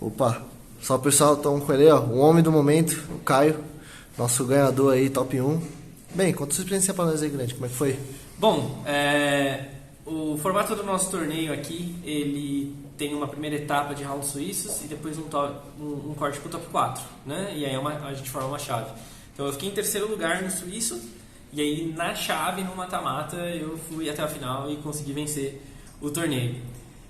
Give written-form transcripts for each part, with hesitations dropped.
Opa, só o pessoal, estamos com ele, ó, o homem do momento, o Caio, nosso ganhador aí, top 1. Bem, conta sua experiência pra nós aí, grande, como é que foi? Bom, o formato do nosso torneio aqui, ele tem uma primeira etapa de rounds suíços e depois um corte pro top 4, né? E aí a gente forma uma chave. Então eu fiquei em terceiro lugar no suíço e aí na chave, no mata-mata, eu fui até a final e consegui vencer o torneio.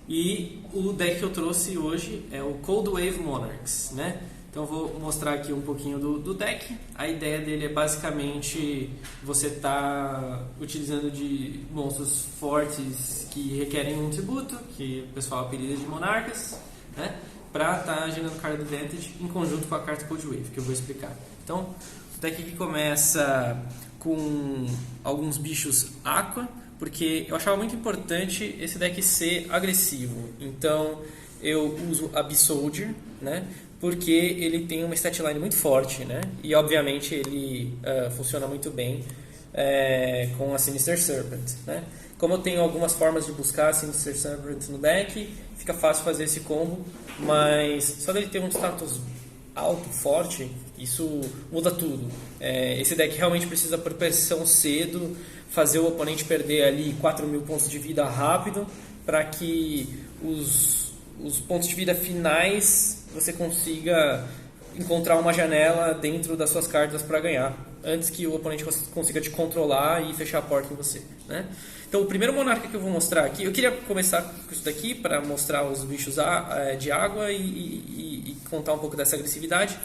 E o deck que eu trouxe hoje é o Cold Wave Monarchs, né? Então eu vou mostrar aqui um pouquinho do deck. A ideia dele é basicamente você tá utilizando de monstros fortes que requerem um tributo, que o pessoal apelida de monarcas, né? Pra tá gerando card advantage em conjunto com a carta Cold Wave, que eu vou explicar. Então, o deck aqui começa com alguns bichos Aqua, porque eu achava muito importante esse deck ser agressivo. Então eu uso a Besoldier, né? Porque ele tem uma statline muito forte, né? E obviamente ele funciona muito bem com a Sinister Serpent, né? Como eu tenho algumas formas de buscar a Sinister Serpent no deck, fica fácil fazer esse combo, mas só dele ter um status alto, forte, isso muda tudo. Esse deck realmente precisa por pressão cedo, fazer o oponente perder ali 4.000 pontos de vida rápido, para que os pontos de vida finais você consiga encontrar uma janela dentro das suas cartas para ganhar, antes que o oponente consiga te controlar e fechar a porta em você, né? Então o primeiro monarca que eu vou mostrar aqui, eu queria começar com isso daqui para mostrar os bichos de água e contar um pouco dessa agressividade.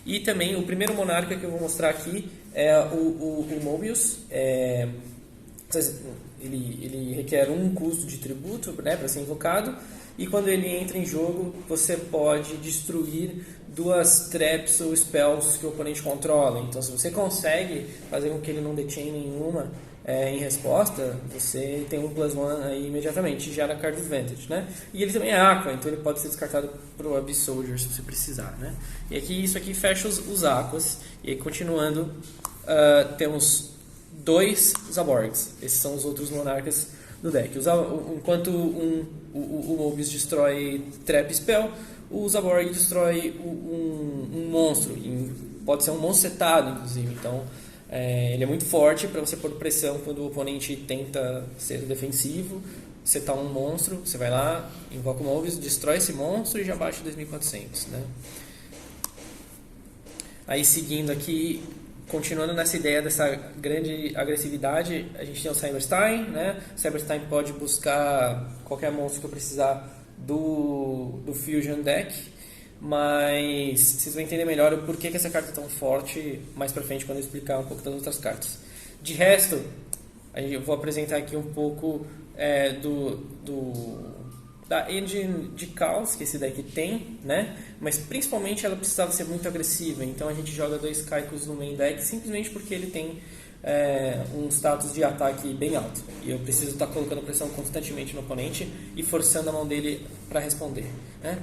E também o primeiro monarca que eu vou mostrar aqui é o Mobius. Ele requer um custo de tributo, né, para ser invocado, e quando ele entra em jogo você pode destruir 2 traps ou spells que o oponente controla. Então se você consegue fazer com que ele não dechain nenhuma em resposta, você tem um +1 aí imediatamente, gera card advantage, né? E ele também é Aqua, então ele pode ser descartado pro Abyss Soldier se você precisar, né? E aqui, isso aqui fecha os Aquas. E aí, continuando, temos 2 Zaborgs. Esses são os outros monarcas do deck. Enquanto o Mobius destrói Trap Spell, o Zaborg destrói um monstro. Pode ser um monstro setado, inclusive. Então, ele é muito forte para você pôr pressão quando o oponente tenta ser defensivo. Setar um monstro, você vai lá, invoca o Mobius, destrói esse monstro e já baixa 2.400, né? Aí, seguindo aqui, continuando nessa ideia dessa grande agressividade, a gente tem o Cyberstein, né? O Cyberstein pode buscar qualquer monstro que eu precisar do Fusion Deck, mas vocês vão entender melhor o porquê que essa carta é tão forte mais pra frente, quando eu explicar um pouco das outras cartas. De resto, eu vou apresentar aqui um pouco da engine de Chaos que esse deck tem, né? Mas principalmente ela precisava ser muito agressiva, então a gente joga 2 Kaikus no main deck simplesmente porque ele tem um status de ataque bem alto e eu preciso estar colocando pressão constantemente no oponente e forçando a mão dele para responder, né?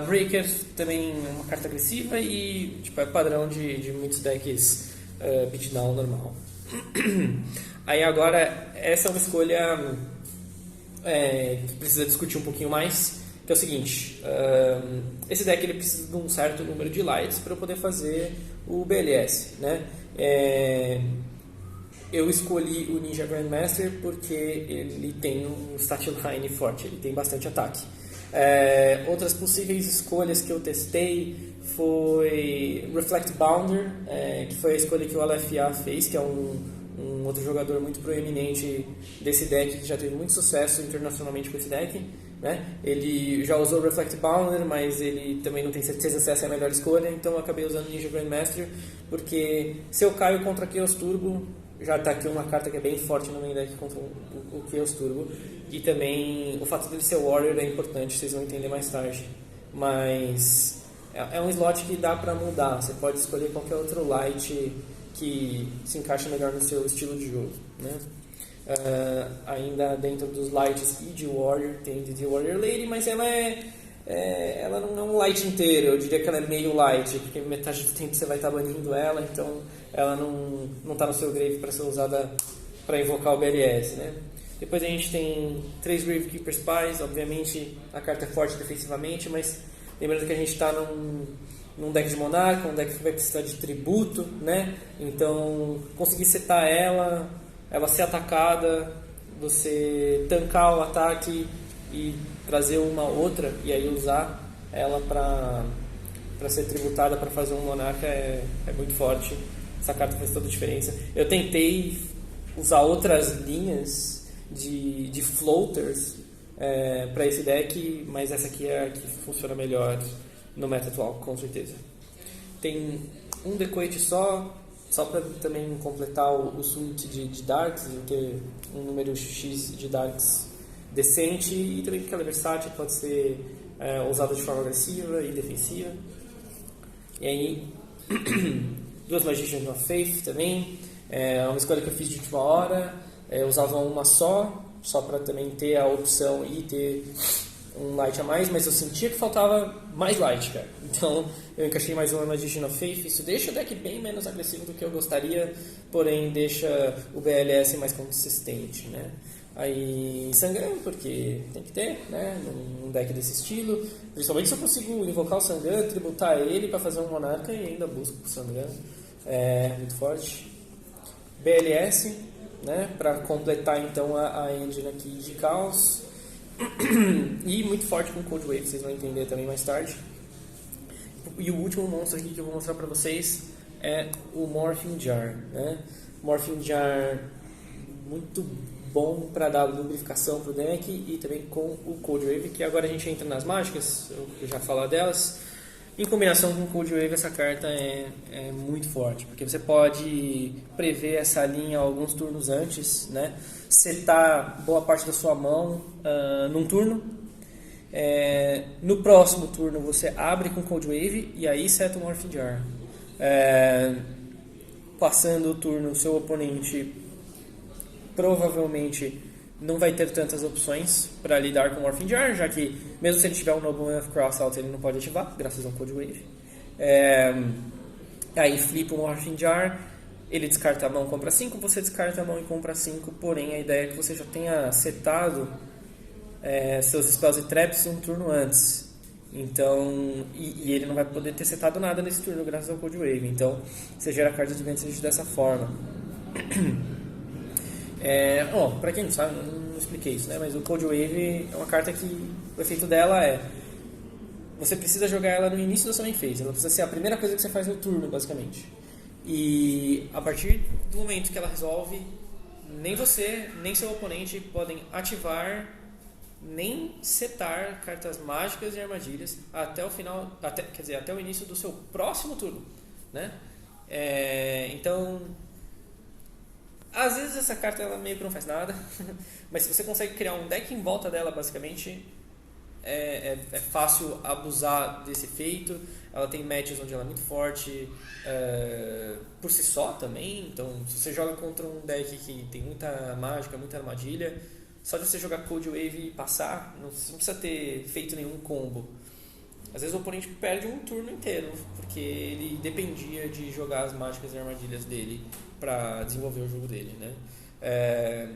Breaker também é uma carta agressiva e é padrão de muitos decks beatdown normal. Aí agora essa é uma escolha que precisa discutir um pouquinho mais, que é o seguinte: esse deck ele precisa de um certo número de lights para eu poder fazer o BLS, né? Eu escolhi o Ninja Grandmaster porque ele tem um statline forte, ele tem bastante ataque. Outras possíveis escolhas que eu testei foi Reflect Bounder, que foi a escolha que o LFA fez, que é um outro jogador muito proeminente desse deck, que já teve muito sucesso internacionalmente com esse deck, né? Ele já usou Reflect Bounder, mas ele também não tem certeza se essa é a melhor escolha, então eu acabei usando Ninja Grandmaster, porque se eu caio contra Chaos Turbo, já está aqui uma carta que é bem forte no main deck contra o Chaos Turbo, e também o fato dele ser Warrior é importante, vocês vão entender mais tarde, mas é um slot que dá para mudar, você pode escolher qualquer outro light que se encaixa melhor no seu estilo de jogo, né? Ainda dentro dos lights e de Warrior tem de Warrior Lady, mas ela não é um light inteiro, eu diria que ela é meio light, porque metade do tempo você vai estar banindo ela, então ela não está no seu grave para ser usada para invocar o BLS, né? Depois a gente tem 3 Gravekeeper Spies, obviamente a carta é forte defensivamente, mas Lembrando que a gente está num deck de monarca, um deck que vai precisar de tributo, né? Então, conseguir setar ela ser atacada, você tancar o ataque e trazer uma outra e aí usar ela para ser tributada para fazer um monarca é muito forte. Essa carta faz toda a diferença. Eu tentei usar outras linhas de floaters para esse deck, mas essa aqui é a que funciona melhor no meta atual, com certeza. Tem um decoite só para também completar o suite de darks, ter um número X de darks decente, e também porque ela é versátil, pode ser usada de forma agressiva e defensiva. E aí, duas Magicians of Faith também, é uma escolha que eu fiz de última hora. Eu usava uma só para também ter a opção e ter um light a mais, mas eu sentia que faltava mais light, cara. Então eu encaixei mais uma Magician of Faith. Isso deixa o deck bem menos agressivo do que eu gostaria, porém deixa o BLS mais consistente, né? Aí Sangan, porque tem que ter, né? Num deck desse estilo, principalmente se eu consigo invocar o Sangan, tributar ele para fazer um monarca e ainda busco o Sangan. É muito forte. BLS, né? Para completar então a engine aqui de caos. E muito forte com Cold Wave, vocês vão entender também mais tarde. E o último monstro aqui que eu vou mostrar para vocês é o Morphing Jar, né? Morphing Jar muito bom para dar lubrificação pro deck, e também com o Cold Wave, que agora a gente entra nas mágicas, eu já falar delas. Em combinação com o Cold Wave, essa carta é muito forte, porque você pode prever essa linha alguns turnos antes, né? Setar boa parte da sua mão num turno. No próximo turno você abre com Cold Wave e aí seta o Morphing Jar. Passando o turno, seu oponente provavelmente não vai ter tantas opções para lidar com o Morphing Jar, já que mesmo se ele tiver um Noble of Crossout ele não pode ativar, graças ao Cold Wave. Aí flipa o Morphing Jar, ele descarta a mão, compra 5, você descarta a mão e compra 5, porém a ideia é que você já tenha setado seus spells e traps um turno antes. Então, e ele não vai poder ter setado nada nesse turno graças ao Cold Wave, então você gera cards de advantage dessa forma. Pra quem não sabe, eu não expliquei isso, né? Mas o Cold Wave é uma carta que o efeito dela você precisa jogar ela no início da sua main phase. Ela precisa ser a primeira coisa que você faz no turno, basicamente. E a partir do momento que ela resolve, nem você, nem seu oponente podem ativar, nem setar cartas mágicas e armadilhas até o final, até o início do seu próximo turno, né? Então, às vezes essa carta ela meio que não faz nada, mas se você consegue criar um deck em volta dela, basicamente, é fácil abusar desse efeito. Ela tem matches onde ela é muito forte por si só também. Então, se você joga contra um deck que tem muita mágica, muita armadilha, só de você jogar Cold Wave e passar, não precisa ter feito nenhum combo. Às vezes o oponente perde um turno inteiro, porque ele dependia de jogar as mágicas e armadilhas dele para desenvolver o jogo dele, né?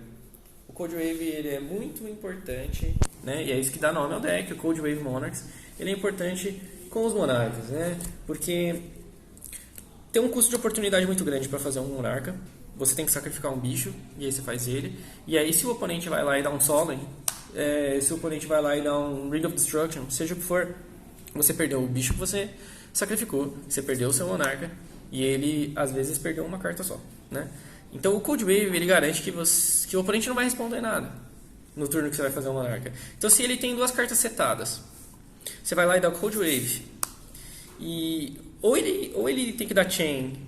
O Cold Wave ele é muito importante, né? E é isso que dá nome ao deck, o Cold Wave Monarchs. Ele é importante com os monarcas, né? Porque tem um custo de oportunidade muito grande para fazer um monarca. Você tem que sacrificar um bicho, e aí você faz ele. E aí se o oponente vai lá e dá um Solemn, se o oponente vai lá e dá um Ring of Destruction, seja o que for, você perdeu o bicho que você sacrificou, você perdeu o seu monarca, e ele às vezes perdeu uma carta só, né? Então o Cold Wave ele garante que o oponente não vai responder nada no turno que você vai fazer o monarca. Então se ele tem duas cartas setadas, você vai lá e dá o Cold Wave, e ou ele tem que dar Chain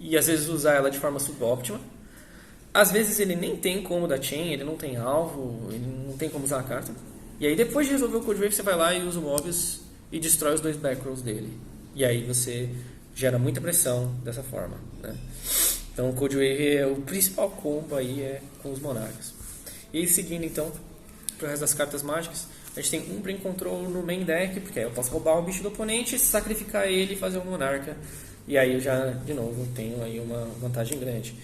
e às vezes usar ela de forma subóptima. Às vezes ele nem tem como dar Chain, ele não tem alvo, ele não tem como usar a carta. E aí depois de resolver o Cold Wave você vai lá e usa o Mobius e destrói os dois back rolls dele. E aí você gera muita pressão dessa forma, né? Então o Cold Wave é o principal combo aí com os monarcas. E seguindo então para o resto das cartas mágicas, a gente tem um Brain Control no main deck, porque aí eu posso roubar um bicho do oponente, sacrificar ele e fazer um monarca. E aí eu já, de novo, tenho aí uma vantagem grande.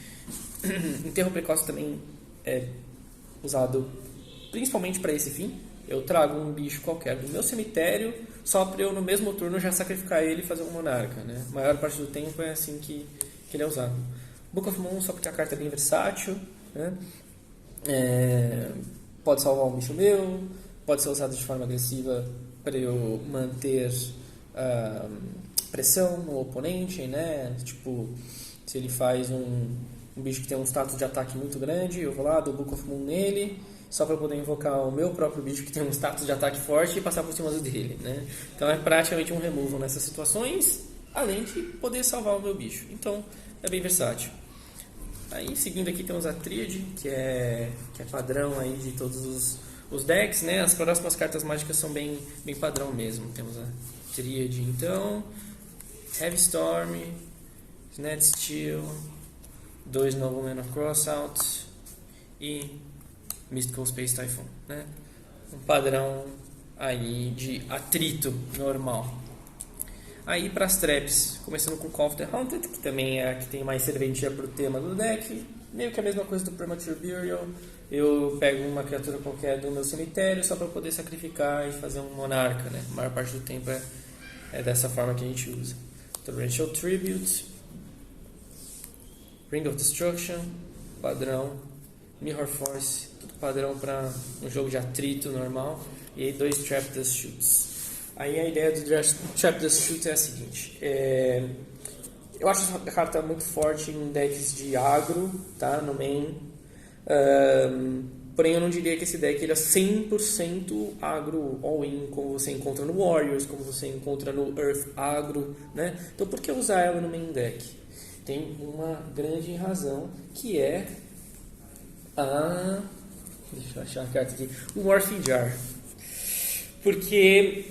Enterro Precoce também é usado principalmente para esse fim. Eu trago um bicho qualquer do meu cemitério só para eu no mesmo turno já sacrificar ele e fazer um monarca, né? A maior parte do tempo é assim que ele é usado. Book of Moon só porque a carta é bem versátil, né? Pode salvar um bicho meu, pode ser usado de forma agressiva para eu manter pressão no oponente, né? Tipo, se ele faz um bicho que tem um status de ataque muito grande, eu vou lá, dou Book of Moon nele, só para poder invocar o meu próprio bicho que tem um status de ataque forte e passar por cima do dele, né? Então é praticamente um removal nessas situações, além de poder salvar o meu bicho. Então é bem versátil. Aí seguindo aqui temos a Tríade, que é padrão aí de todos os decks, né? As próximas cartas mágicas são bem padrão mesmo. Temos a Tríade então, Heavy Storm, Sned Steel, 2 Noblemen of Crossout e Mystical Space Typhoon, né? Um padrão aí de atrito normal. Aí para as traps, começando com Call of the Haunted, que também é a que tem mais serventia para o tema do deck, meio que a mesma coisa do Premature Burial. Eu pego uma criatura qualquer do meu cemitério só para poder sacrificar e fazer um monarca, né? A maior parte do tempo é dessa forma que a gente usa. Torrential Tribute, Ring of Destruction, padrão, Mirror Force, tudo padrão para um jogo de atrito normal, e aí 2 Trap Dust Shoots. Aí a ideia do Trap Dust Shoot é a seguinte, eu acho essa carta muito forte em decks de agro, tá, no main, porém eu não diria que esse deck ele é 100% agro all-in, como você encontra no Warriors, como você encontra no Earth agro, né? Então por que usar ela no main deck? Tem uma grande razão, que é deixa eu achar a carta aqui, o Morphing Jar. Porque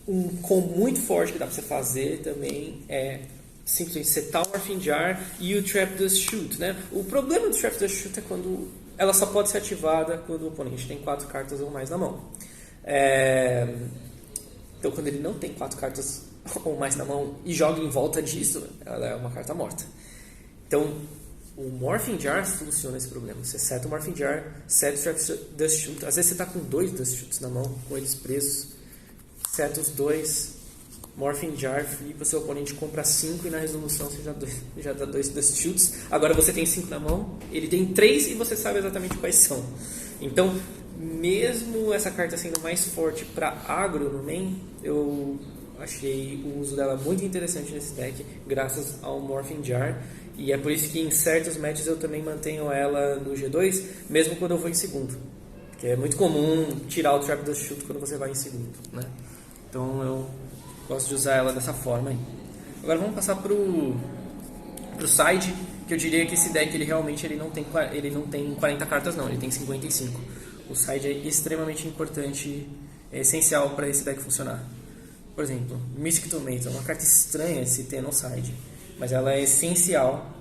um combo muito forte que dá pra você fazer também é simplesmente setar o Morphing Jar e o Trap Dust Shoot, né? O problema do Trap Dust Shoot é quando ela só pode ser ativada quando o oponente tem 4 cartas ou mais na mão. Então quando ele não tem 4 cartas ou mais na mão e joga em volta disso, ela é uma carta morta. Então o Morphing Jar soluciona esse problema. Você seta o Morphing Jar, seta o Trap Dust Shoot. Às vezes você está com 2 Dust Shoots na mão, com eles presos. Seta os 2, Morphing Jar, free para o seu oponente compra 5 e na resolução você já dá 2 Dust Shoots. Agora você tem 5 na mão, ele tem 3 e você sabe exatamente quais são. Então, mesmo essa carta sendo mais forte para agro no main, eu achei o uso dela muito interessante nesse deck, graças ao Morphing Jar. E é por isso que em certos matches eu também mantenho ela no G2, mesmo quando eu vou em segundo. Porque é muito comum tirar o Trap Dust Shoot quando você vai em segundo, né? Então eu gosto de usar ela dessa forma aí. Agora vamos passar pro side, que eu diria que esse deck ele realmente ele não tem 40 cartas não, ele tem 55. O side é extremamente importante, é essencial para esse deck funcionar. Por exemplo, Mystic Tomato é uma carta estranha de se ter no side, mas ela é essencial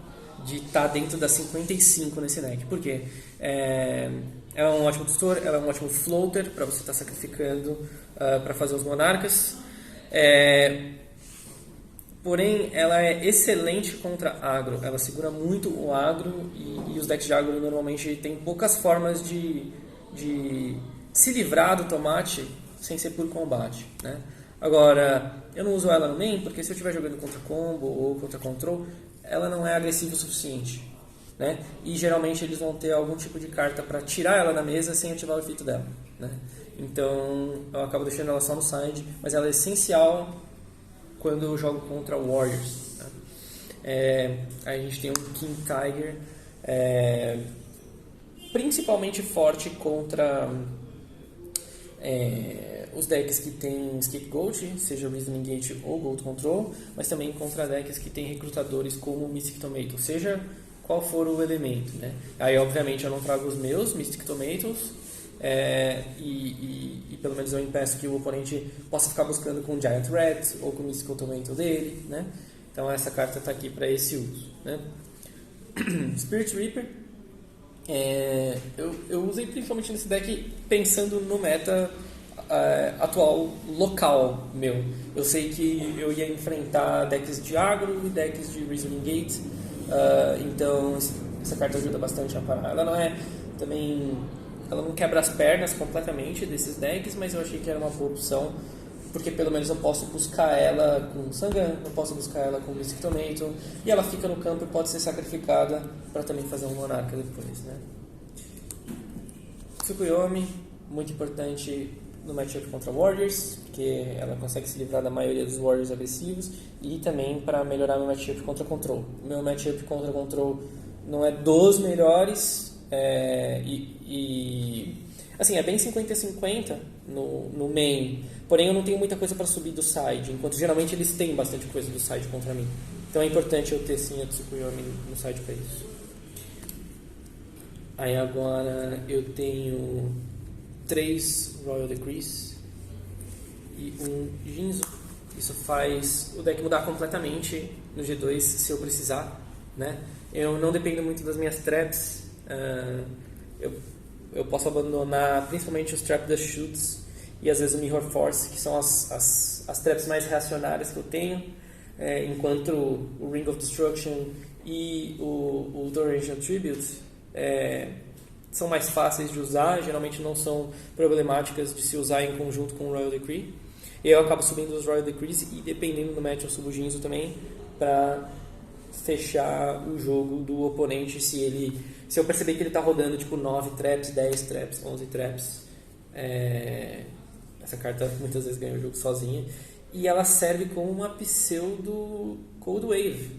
de estar dentro das 55 nesse deck. Por quê? Ela é um ótimo tutor, ela é um ótimo floater para você estar sacrificando para fazer os monarcas. Porém, ela é excelente contra agro. Ela segura muito o agro e os decks de agro normalmente têm poucas formas de se livrar do tomate sem ser por combate, né? Agora, eu não uso ela no main porque se eu estiver jogando contra combo ou contra control, ela não é agressiva o suficiente, né? E geralmente eles vão ter algum tipo de carta para tirar ela da mesa sem ativar o efeito dela, né? Então eu acabo deixando ela só no side, mas ela é essencial quando eu jogo contra Warriors, né? Aí a gente tem um King Tiger, principalmente forte contra os decks que tem Scapegoat, seja Reasoning Gate ou Gold Control, mas também contra decks que tem recrutadores como Mystic Tomato, seja qual for o elemento, né? Aí obviamente eu não trago os meus Mystic Tomatoes, e pelo menos eu impeço que o oponente possa ficar buscando com Giant Rat ou com o Mystical Tomato dele, né? Então essa carta está aqui para esse uso, né? Spirit Reaper, eu usei principalmente nesse deck pensando no meta atual local meu. Eu sei que eu ia enfrentar decks de agro e decks de Reasoning Gate, então essa carta ajuda bastante a parar. Ela não é também ela não quebra as pernas completamente desses decks, mas eu achei que era uma boa opção, porque pelo menos eu posso buscar ela com Sangan, eu posso buscar ela com Mystic Tomato, e ela fica no campo e pode ser sacrificada para também fazer um Monarca depois, né? Tsukuyomi, muito importante no matchup contra Warriors, porque ela consegue se livrar da maioria dos Warriors agressivos, e também para melhorar meu matchup contra Control. Meu matchup contra Control não é dos melhores, assim, é bem 50-50 no main, porém eu não tenho muita coisa para subir do side, enquanto geralmente eles têm bastante coisa do side contra mim. Então é importante eu ter sim a Tsukuyomi no side para isso. Aí agora eu tenho 3 Royal Decrees e um Jinzo. Isso faz o deck mudar completamente no G2 se eu precisar, né? Eu não dependo muito das minhas traps. Eu posso abandonar principalmente os Trap the Shoots e às vezes o Mirror Force, que são as traps mais reacionárias que eu tenho, enquanto o Ring of Destruction e o Torrential Tribute são mais fáceis de usar, geralmente não são problemáticas de se usar em conjunto com o Royal Decree. E eu acabo subindo os Royal Decrees e dependendo do match eu subo o Jinzo também para fechar o jogo do oponente se eu perceber que ele está rodando tipo 9 traps, 10 traps, 11 traps. Essa carta muitas vezes ganha o jogo sozinha. E ela serve como uma pseudo Cold Wave.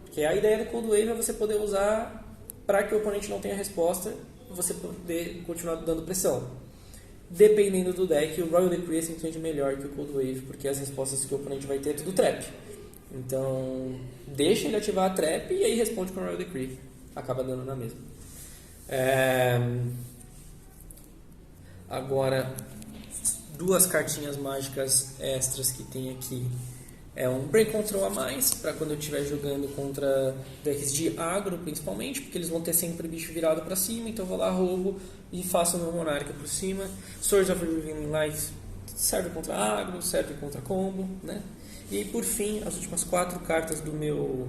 Porque a ideia do Cold Wave é você poder usar para que o oponente não tenha resposta e você poder continuar dando pressão. Dependendo do deck, o Royal Decree é simplesmente melhor que o Cold Wave, porque as respostas que o oponente vai ter é tudo trap. Então, deixa ele ativar a trap e aí responde com o Royal Decree. Acaba dando na mesma. Agora, 2 cartinhas mágicas extras que tem aqui. Um Brain Control a mais, para quando eu estiver jogando contra decks de agro, principalmente, porque eles vão ter sempre bicho virado para cima, então eu vou lá, roubo e faço o meu Monarca por cima. Swords of Revealing Light serve contra agro, serve contra combo, né? E por fim, as últimas 4 cartas do meu...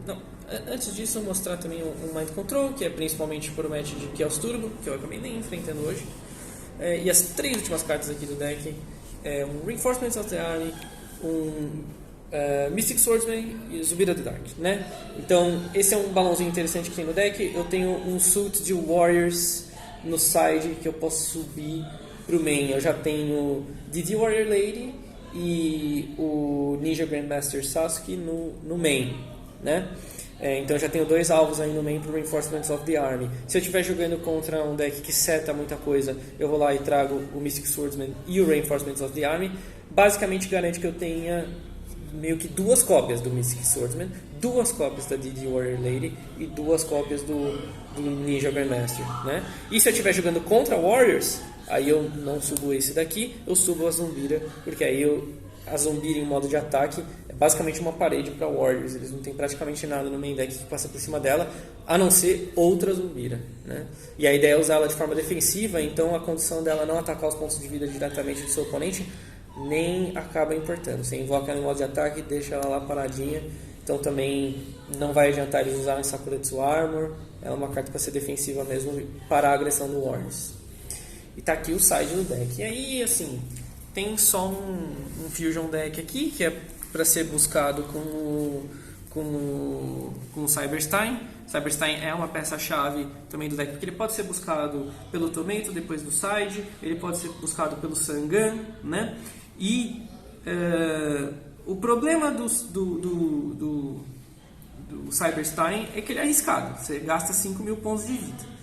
Não, antes disso eu vou mostrar também um Mind Control, que é principalmente por match de Chaos Turbo, que eu acabei nem enfrentando hoje. E as 3 últimas cartas aqui do deck um Reinforcements of the Army, Mystic Swordsman e Zubira the Dark, né? Então esse é um balãozinho interessante que tem no deck. Eu tenho um suit de Warriors no side que eu posso subir pro main. Eu já tenho Didi Warrior Lady e o Ninja Grandmaster Sasuke no main, né? Então eu já tenho 2 alvos aí no main pro Reinforcements of the Army. Se eu estiver jogando contra um deck que seta muita coisa, eu vou lá e trago o Mystic Swordsman e o Reinforcements of the Army. Basicamente garante que eu tenha meio que 2 cópias do Mystic Swordsman, 2 cópias da Didi Warrior Lady e 2 cópias do Ninja Grandmaster, né? E se eu estiver jogando contra Warriors, aí eu não subo esse daqui, eu subo a Zumbira, porque aí a Zumbira em modo de ataque é basicamente uma parede para Warriors. Eles não tem praticamente nada no main deck que passa por cima dela, a não ser outra Zumbira, né? E a ideia é usar ela de forma defensiva, então a condição dela não atacar os pontos de vida diretamente do seu oponente nem acaba importando. Você invoca ela em modo de ataque e deixa ela lá paradinha, então também não vai adiantar eles usarem Sakuretsu Armor. Ela é uma carta para ser defensiva mesmo, para a agressão do Warriors. E tá aqui o side do deck. E aí, assim, tem só um Fusion deck aqui, que é para ser buscado com o Cyberstein. Cyberstein é uma peça-chave também do deck, porque ele pode ser buscado pelo Tomato depois do side, ele pode ser buscado pelo Sangan, né? E o problema do Cyberstein é que ele é arriscado, você gasta 5.000 pontos de vida.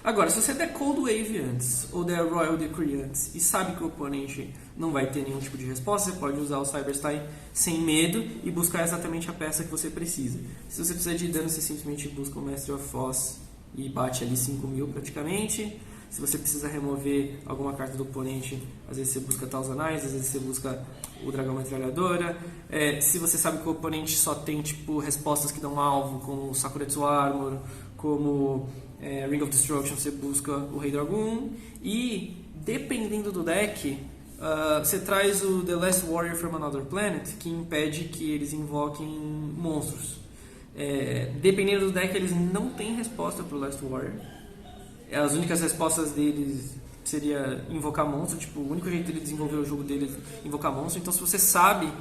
Agora, se você der Cold Wave antes, ou der Royal Decree antes, e sabe que o oponente não vai ter nenhum tipo de resposta, você pode usar o Cyberstein sem medo e buscar exatamente a peça que você precisa. Se você precisa de dano, você simplesmente busca o Master of Foz e bate ali 5.000 praticamente. Se você precisa remover alguma carta do oponente, às vezes você busca Talzanais, às vezes você busca o Dragão Metralhadora. Se você sabe que o oponente só tem tipo respostas que dão alvo, como o Sakuretsu Armor, como Ring of Destruction, você busca o Rei Dragoon. E dependendo do deck, você traz o The Last Warrior from Another Planet, que impede que eles invoquem monstros. Dependendo do deck, eles não têm resposta para o Last Warrior. as únicas respostas deles seria invocar monstro, tipo, o único jeito dele desenvolver o jogo dele é invocar monstro. Então se você sabe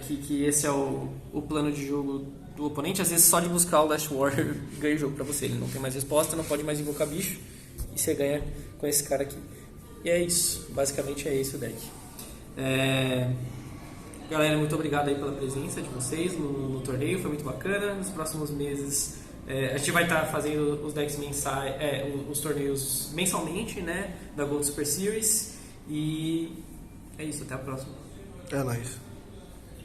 que esse é o plano de jogo do oponente, às vezes só de buscar o Last Warrior ganha o jogo pra você. Ele não tem mais resposta, não pode mais invocar bicho, e você ganha com esse cara aqui. E é isso, basicamente é esse o deck. Galera, muito obrigado aí pela presença de vocês no torneio, foi muito bacana. Nos próximos meses a gente vai estar fazendo os decks mensais, os torneios mensalmente, né, da Gold Super Series. E é isso, até a próxima. É nóis.